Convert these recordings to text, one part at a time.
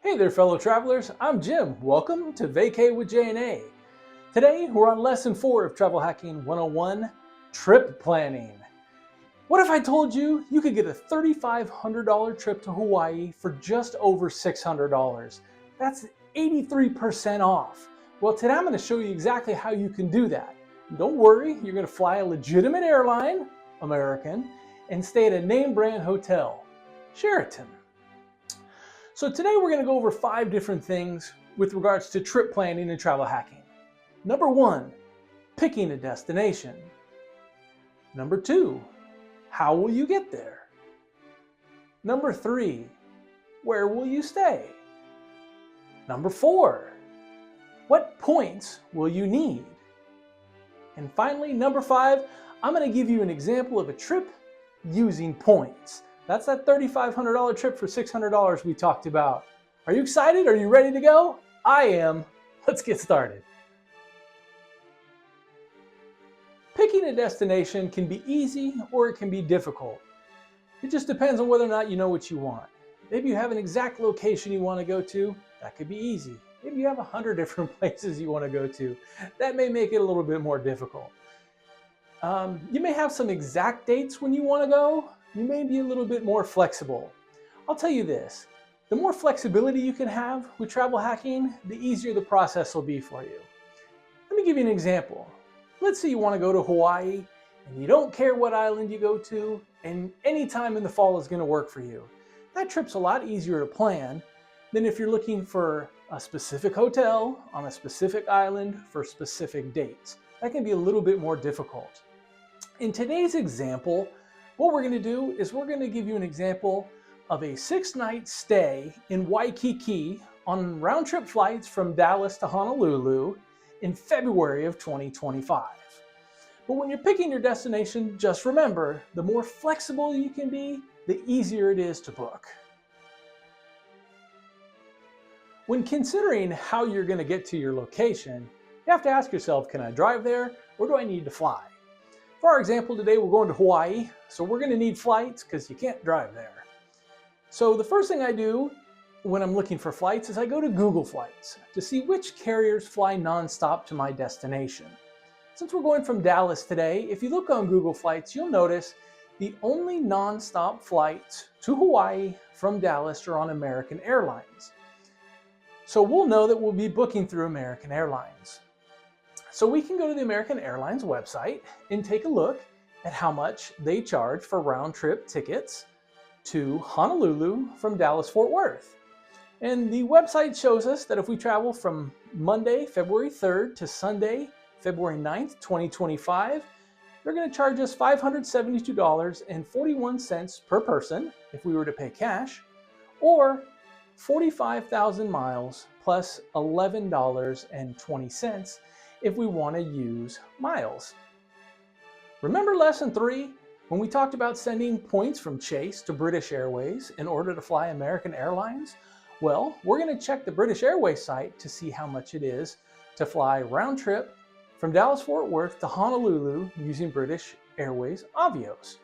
Hey there, fellow travelers. I'm Jim. Welcome to Vacay with J&A. Today, we're on Lesson 4 of Travel Hacking 101, Trip Planning. What if I told you you could get a $3,500 trip to Hawaii for just over $600? That's 83% off. Well, today I'm going to show you exactly how you can do that. Don't worry, you're going to fly a legitimate airline, American, and stay at a name brand hotel, Sheraton. So today we're going to go over 5 different things with regards to trip planning and travel hacking. Number 1, picking a destination. Number 2, how will you get there? Number 3, where will you stay? Number 4, what points will you need? And finally, number 5, I'm going to give you an example of a trip using points. That's that $3,500 trip for $600 we talked about. Are you excited? Are you ready to go? I am. Let's get started. Picking a destination can be easy or it can be difficult. It just depends on whether or not you know what you want. Maybe you have an exact location you want to go to. That could be easy. Maybe you have 100 different places you want to go to. That may make it a little bit more difficult. You may have some exact dates when you want to go. You may be a little bit more flexible. I'll tell you this, the more flexibility you can have with travel hacking, the easier the process will be for you. Let me give you an example. Let's say you want to go to Hawaii and you don't care what island you go to, and any time in the fall is going to work for you. That trip's a lot easier to plan than if you're looking for a specific hotel on a specific island for specific dates. That can be a little bit more difficult. In today's example, what we're going to do is we're going to give you an example of a 6-night stay in Waikiki on round-trip flights from Dallas to Honolulu in February of 2025. But when you're picking your destination, just remember, the more flexible you can be, the easier it is to book. When considering how you're going to get to your location, you have to ask yourself, can I drive there or do I need to fly? For our example today, we're going to Hawaii, so we're going to need flights because you can't drive there. So the first thing I do when I'm looking for flights is I go to Google Flights to see which carriers fly nonstop to my destination. Since we're going from Dallas today, if you look on Google Flights, you'll notice the only nonstop flights to Hawaii from Dallas are on American Airlines. So we'll know that we'll be booking through American Airlines. So we can go to the American Airlines website and take a look at how much they charge for round-trip tickets to Honolulu from Dallas-Fort Worth. And the website shows us that if we travel from Monday, February 3rd to Sunday, February 9th, 2025, they're going to charge us $572.41 per person if we were to pay cash, or 45,000 miles plus $11.20 if we want to use miles. Remember lesson 3 when we talked about sending points from Chase to British Airways in order to fly American Airlines? Well, we're going to check the British Airways site to see how much it is to fly round trip from Dallas-Fort Worth to Honolulu using British Airways Avios.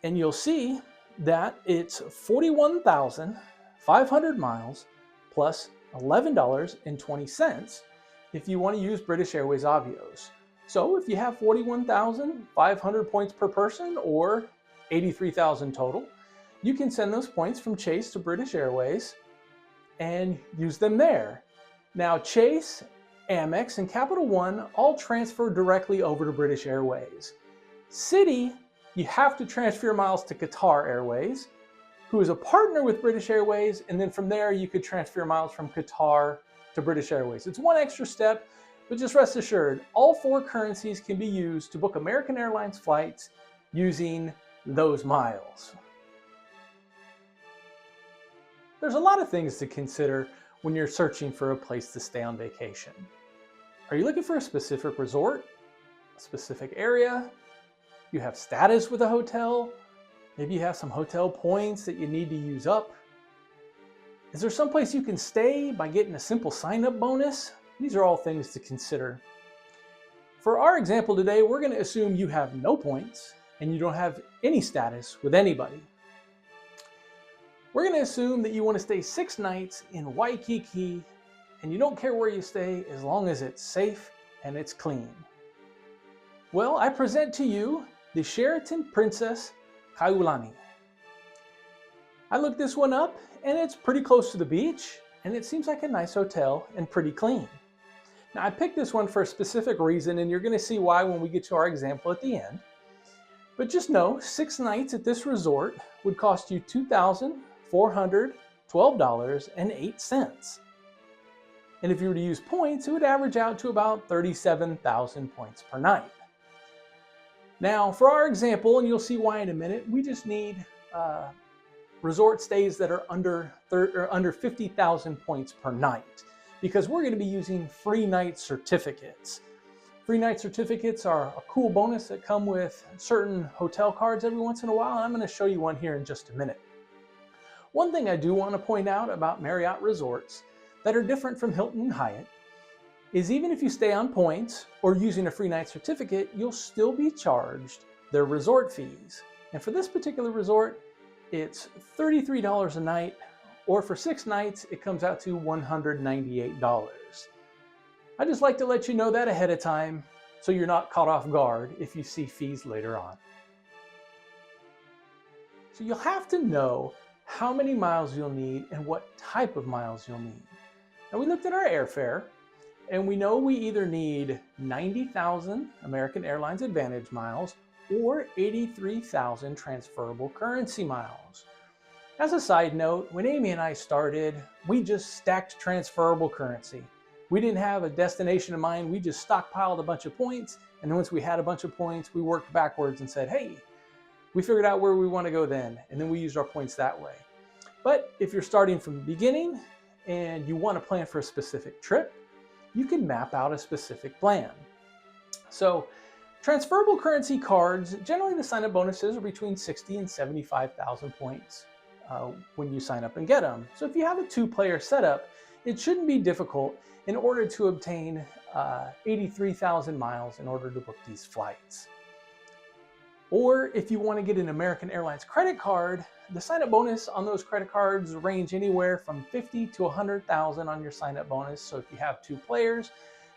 And you'll see that it's 41,500 miles plus $11.20 if you want to use British Airways Avios. So if you have 41,500 points per person or 83,000 total, you can send those points from Chase to British Airways and use them there. Now Chase, Amex, and Capital One all transfer directly over to British Airways. Citi, you have to transfer your miles to Qatar Airways, who is a partner with British Airways, and then from there you could transfer your miles from Qatar to British Airways. It's one extra step, but just rest assured, all 4 currencies can be used to book American Airlines flights using those miles. There's a lot of things to consider when you're searching for a place to stay on vacation. Are you looking for a specific resort, a specific area? You have status with a hotel? Maybe you have some hotel points that you need to use up. Is there some place you can stay by getting a simple sign-up bonus? These are all things to consider. For our example today, we're going to assume you have no points and you don't have any status with anybody. We're going to assume that you want to stay 6 nights in Waikiki and you don't care where you stay as long as it's safe and it's clean. Well, I present to you the Sheraton Princess Kailani. I looked this one up and it's pretty close to the beach and it seems like a nice hotel and pretty clean. Now I picked this one for a specific reason and you're going to see why when we get to our example at the end. But just know 6 nights at this resort would cost you $2,412.08. And if you were to use points, it would average out to about 37,000 points per night. Now, for our example, and you'll see why in a minute, we just need resort stays that are under 50,000 points per night, because we're going to be using free night certificates. Free night certificates are a cool bonus that come with certain hotel cards every once in a while, and I'm going to show you one here in just a minute. One thing I do want to point out about Marriott resorts that are different from Hilton and Hyatt is even if you stay on points or using a free night certificate, you'll still be charged their resort fees. And for this particular resort, it's $33 a night, or for 6 nights, it comes out to $198. I just like to let you know that ahead of time so you're not caught off guard if you see fees later on. So you'll have to know how many miles you'll need and what type of miles you'll need. Now we looked at our airfare and we know we either need 90,000 American Airlines Advantage miles or 83,000 transferable currency miles. As a side note, when Amy and I started, we just stacked transferable currency. We didn't have a destination in mind, we just stockpiled a bunch of points, and once we had a bunch of points, we worked backwards and said, hey, we figured out where we want to go then, and then we used our points that way. But if you're starting from the beginning and you want to plan for a specific trip, you can map out a specific plan. So transferable currency cards, generally the sign-up bonuses are between 60 and 75,000 points when you sign up and get them. So if you have a 2-player setup, it shouldn't be difficult in order to obtain 83,000 miles in order to book these flights. Or if you want to get an American Airlines credit card, the sign-up bonus on those credit cards range anywhere from 50 to 100,000 on your sign-up bonus. So if you have 2 players,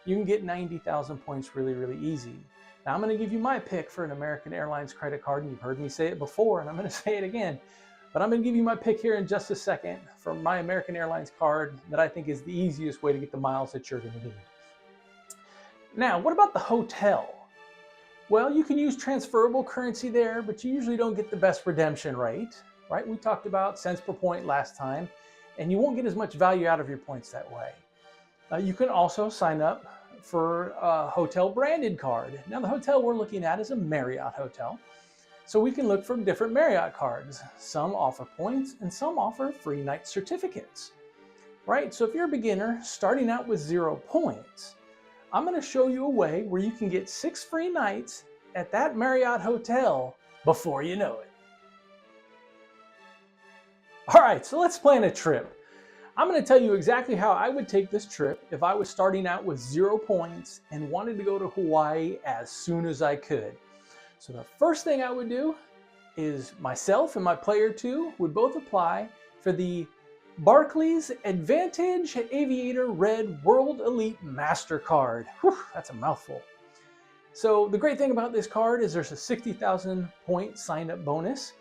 you can get 90,000 points really, really easy. Now I'm going to give you my pick for an American Airlines credit card, and you've heard me say it before, and I'm going to say it again. But I'm going to give you my pick here in just a second for my American Airlines card that I think is the easiest way to get the miles that you're going to need. Now, what about the hotel? Well, you can use transferable currency there, but you usually don't get the best redemption rate, right? We talked about cents per point last time, and you won't get as much value out of your points that way. You can also sign up for a hotel branded card. Now, the hotel we're looking at is a Marriott hotel, so we can look for different Marriott cards. Some offer points and some offer free night certificates, right? So if you're a beginner starting out with 0 points, I'm going to show you a way where you can get 6 free nights at that Marriott hotel before you know it. All right, so let's plan a trip. I'm going to tell you exactly how I would take this trip if I was starting out with 0 points and wanted to go to Hawaii as soon as I could. So the first thing I would do is myself and my player 2 would both apply for the Barclays Advantage Aviator Red World Elite MasterCard. Whew, that's a mouthful. So the great thing about this card is there's a 60,000 point sign-up bonus.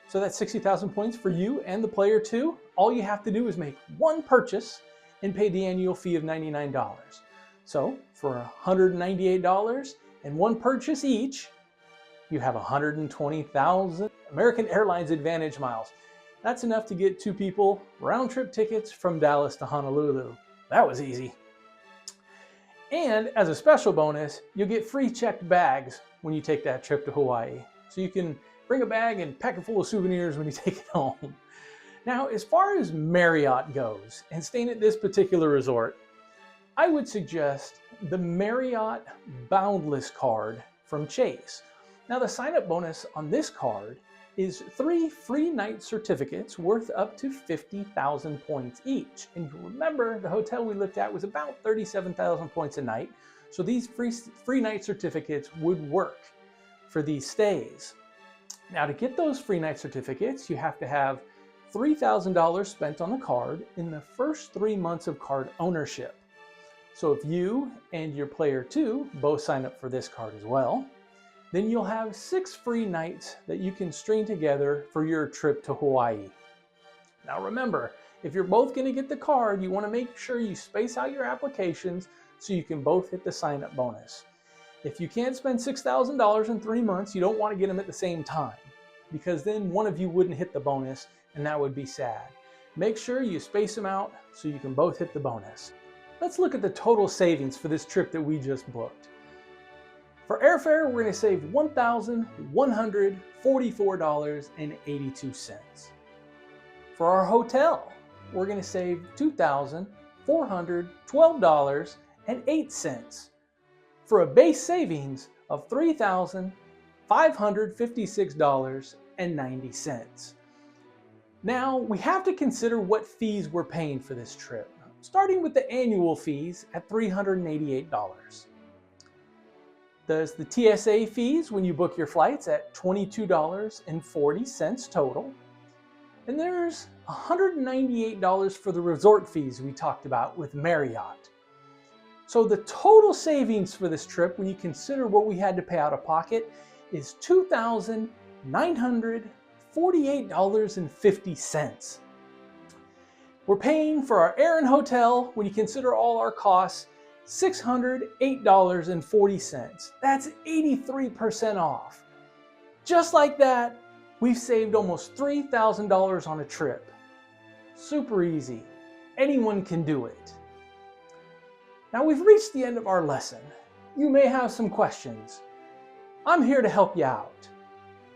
So that's 60,000 points for you and the player 2. All you have to do is make 1 purchase and pay the annual fee of $99. So for $198 and 1 purchase each, you have 120,000 American Airlines Advantage miles. That's enough to get 2 people round-trip tickets from Dallas to Honolulu. That was easy. And as a special bonus, you'll get free checked bags when you take that trip to Hawaii. So you can bring a bag and pack it full of souvenirs when you take it home. Now, as far as Marriott goes and staying at this particular resort, I would suggest the Marriott Boundless card from Chase. Now, the sign-up bonus on this card is 3 free night certificates worth up to 50,000 points each. And remember, the hotel we looked at was about 37,000 points a night. So these free night certificates would work for these stays. Now, to get those free night certificates, you have to have $3,000 spent on the card in the first 3 months of card ownership. So if you and your player 2 both sign up for this card as well, then you'll have 6 free nights that you can string together for your trip to Hawaii. Now remember, if you're both going to get the card, you want to make sure you space out your applications so you can both hit the sign-up bonus. If you can't spend $6,000 in 3 months, you don't want to get them at the same time, because then one of you wouldn't hit the bonus, and that would be sad. Make sure you space them out so you can both hit the bonus. Let's look at the total savings for this trip that we just booked. For airfare, we're going to save $1,144.82. For our hotel, we're going to save $2,412.08 for a base savings of $3,556.90. Now, we have to consider what fees we're paying for this trip, starting with the annual fees at $388. There's the TSA fees when you book your flights at $22.40 total. And there's $198 for the resort fees we talked about with Marriott. So the total savings for this trip, when you consider what we had to pay out of pocket, is $2,948.50. We're paying for our air and hotel, when you consider all our costs, $608.40. That's 83% off. Just like that, we've saved almost $3,000 on a trip. Super easy. Anyone can do it. Now we've reached the end of our lesson. You may have some questions. I'm here to help you out.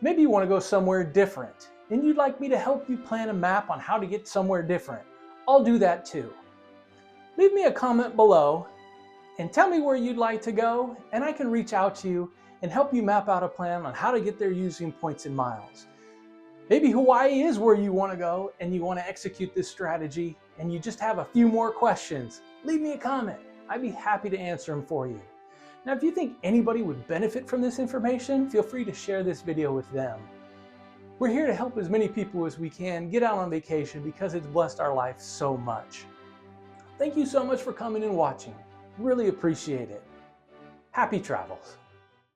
Maybe you want to go somewhere different and you'd like me to help you plan a map on how to get somewhere different. I'll do that too. Leave me a comment below and tell me where you'd like to go, and I can reach out to you and help you map out a plan on how to get there using points and miles. Maybe Hawaii is where you want to go and you want to execute this strategy and you just have a few more questions. Leave me a comment. I'd be happy to answer them for you. Now, if you think anybody would benefit from this information, feel free to share this video with them. We're here to help as many people as we can get out on vacation because it's blessed our life so much. Thank you so much for coming and watching. Really appreciate it. Happy travels.